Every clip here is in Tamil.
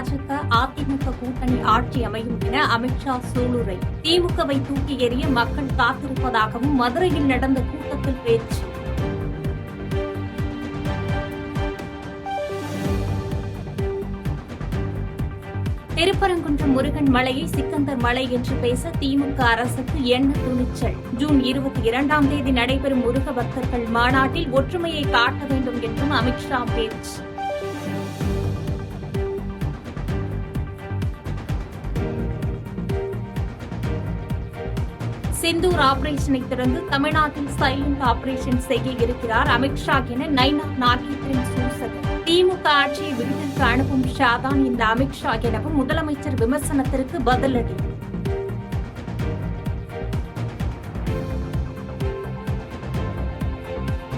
பாஜக அதிமுக கூட்டணி ஆட்சி அமையும் என அமித்ஷா சூளுரை. திமுகவை தூக்கி எறிய மக்கள் காத்திருப்பதாகவும் மதுரையில் நடந்த கூட்டத்தில் பேச்சு. திருப்பரங்குன்றம் முருகன் மலையை சிக்கந்தர் மலை என்று பேச திமுக அரசுக்கு என்ன துணிச்சல்? ஜூன் 22ஆம் தேதி நடைபெறும் முருக பக்தர்கள் மாநாட்டில் ஒற்றுமையை காட்ட வேண்டும் என்றும் அமித்ஷா பேச்சு. சிந்தூர் ஆபரேஷனை தொடர்ந்து தமிழ்நாட்டில் சைலண்ட் ஆபரேஷன் செய்ய இருக்கிறார் அமித்ஷா என நைனா நாகேந்திரன் சூசகர். திமுக ஆட்சியை விடுதலுக்கு அனுப்பும் ஷாதான் இந்த அமித்ஷா எனவும் முதலமைச்சர் விமர்சனத்திற்கு பதிலடி.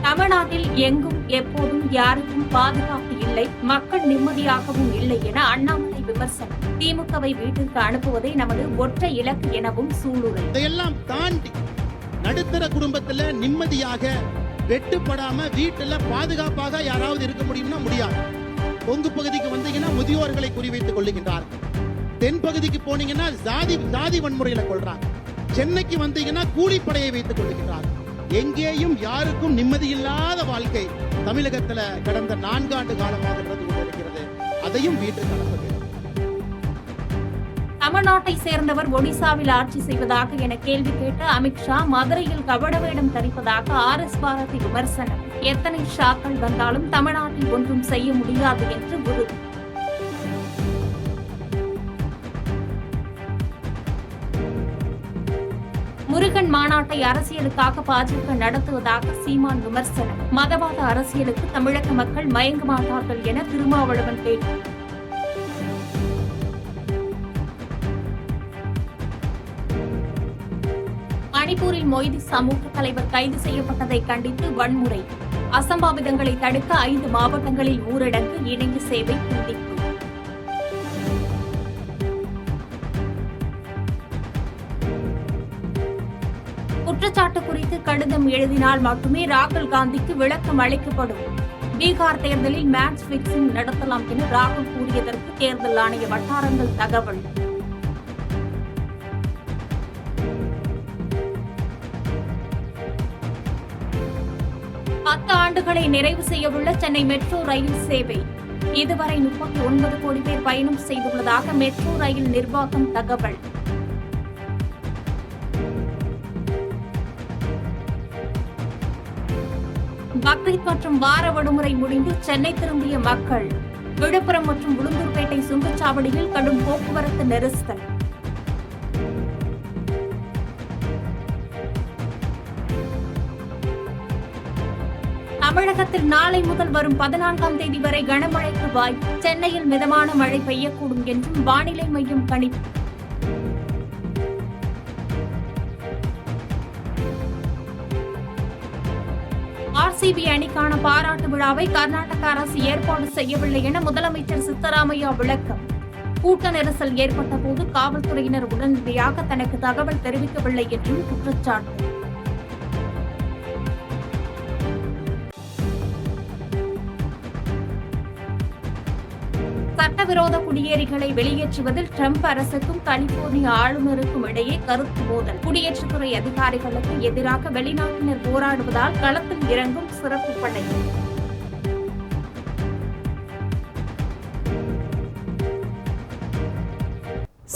தமிழ்நாட்டில் எங்கும் எப்போதும் யாருக்கும் பாதுகாப்பு இல்லை, மக்கள் நிம்மதியாகவும் இல்லை என அண்ணாமலை விமர்சனம். திமுகவை வீட்டிற்கு அனுப்புவதை நமது ஒற்றை இலக்கு எனவும் சூளுரை. இதையெல்லாம் தாண்டி நடுத்தர குடும்பத்துல நிம்மதியாக வெட்டுப்படாம வீட்டுல பாதுகாப்பாக யாராவது இருக்க முடியும்னா முடியாது. கொங்கு பகுதிக்கு வந்தீங்கன்னா முதியோர்களை குறிவைத்துக் கொள்ளுகின்றார்கள். தென் பகுதிக்கு போனீங்கன்னா ஜாதி வன்முறையில கொள்றாங்க. சென்னைக்கு வந்தீங்கன்னா கூலிப்படையை வைத்துக் கொள்ளுகின்றார்கள். எங்கேயும் யாருக்கும் நிம்மதி இல்லாத வாழ்க்கை தமிழகத்துல கடந்த 4 ஆண்டு காலமாக நடந்து கொண்டிருக்கிறது. அதையும் வீட்டுக்கு அனுப்ப வேண்டும். தமிழ்நாட்டை சேர்ந்தவர் ஒடிசாவில் ஆட்சி செய்வதாக என கேள்வி கேட்ட அமித்ஷா மதுரையில் கபட வேடம் தரிப்பதாக RS பாரதி விமர்சனம். எத்தனை ஷாக்கள் வந்தாலும் தமிழ்நாட்டில் ஒன்றும் செய்ய முடியாது என்று உறுதி. முருகன் மாநாட்டை அரசியலுக்காக பாஜக நடத்துவதாக சீமான் விமர்சனம். மதவாத அரசியலுக்கு தமிழக மக்கள் மயங்க மாட்டார்கள் என திருமாவளவன் பேட்டி. மணிப்பூரில் மொய்தி சமூக தலைவர் கைது செய்யப்பட்டதை கண்டித்து வன்முறை. அசம்பாவிதங்களை தடுக்க 5 மாவட்டங்களில் ஊரடங்கு, இணைய சேவை துண்டிப்பு. குற்றச்சாட்டு குறித்து கடிதம் எழுதினால் மட்டுமே ராகுல் காந்திக்கு விளக்கம் அளிக்கப்படும். பீகார் தேர்தலில் மேட்ச் பிக்சிங் நடத்தலாம் என ராகுல் கூறியதற்கு தேர்தல் ஆணைய வட்டாரங்கள் தகவல். ஆண்டுகளை நிறைவு செய்யவுள்ள சென்னை மெட்ரோ ரயில் சேவை. இதுவரை 39 கோடி பேர் பயணம் செய்துள்ளதாக மெட்ரோ ரயில் நிர்வாகம் தகவல். பக்ரீத் மற்றும் வார விடுமுறை முடிந்து சென்னை திரும்பிய மக்கள். விழுப்புரம் மற்றும் உளுந்தூர்பேட்டை சுங்கச்சாவடியில் கடும் போக்குவரத்து நெரிசல். தமிழகத்தில் நாளை முதல் வரும் 14ஆம் தேதி வரை கனமழைக்கு வாய்ப்பு. சென்னையில் மிதமான மழை பெய்யக்கூடும் என்றும் வானிலை மையம் கணிப்பு. RCB அணிக்கான பாராட்டு விழாவை கர்நாடக அரசு ஏற்பாடு செய்யவில்லை என முதலமைச்சர் சித்தராமையா விளக்கம். கூட்ட நெரிசல் ஏற்பட்ட போது காவல்துறையினர் உடனடியாக தனக்கு தகவல் தெரிவிக்கவில்லை என்றும் குற்றச்சாட்டு. சட்டவிரோத குடியேறிகளை வெளியேற்றுவதில் ட்ரம்ப் அரசுக்கும் கலிபோர்னியா ஆளுநருக்கும் இடையே கருத்து மோதல். குடியேற்றத்துறை அதிகாரிகளுக்கு எதிராக வெளிநாட்டினர் போராடுவதால் களத்தில் இறங்கும் சிறப்பு படை.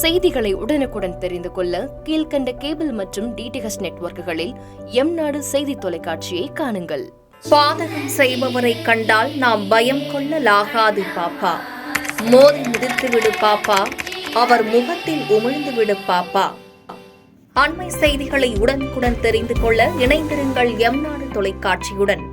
செய்திகளை உடனுக்குடன் தெரிந்து கொள்ள கீழ்கண்ட கேபிள் மற்றும் DTH நெட்வொர்க்குகளில் எம்நாடு செய்தி தொலைக்காட்சியை காணுங்கள். பாதகம் செய்பவரை கண்டால் நாம் பயம் கொள்ளலாகாது பாப்பா. மோதி மிதித்துவிடு பாப்பா, அவர் முகத்தில் உமிழ்ந்துவிடு பாப்பா. அண்மை செய்திகளை உடனுக்குடன் தெரிந்து கொள்ள இணைந்திருங்கள் எம்நாடு தொலைக்காட்சியுடன்.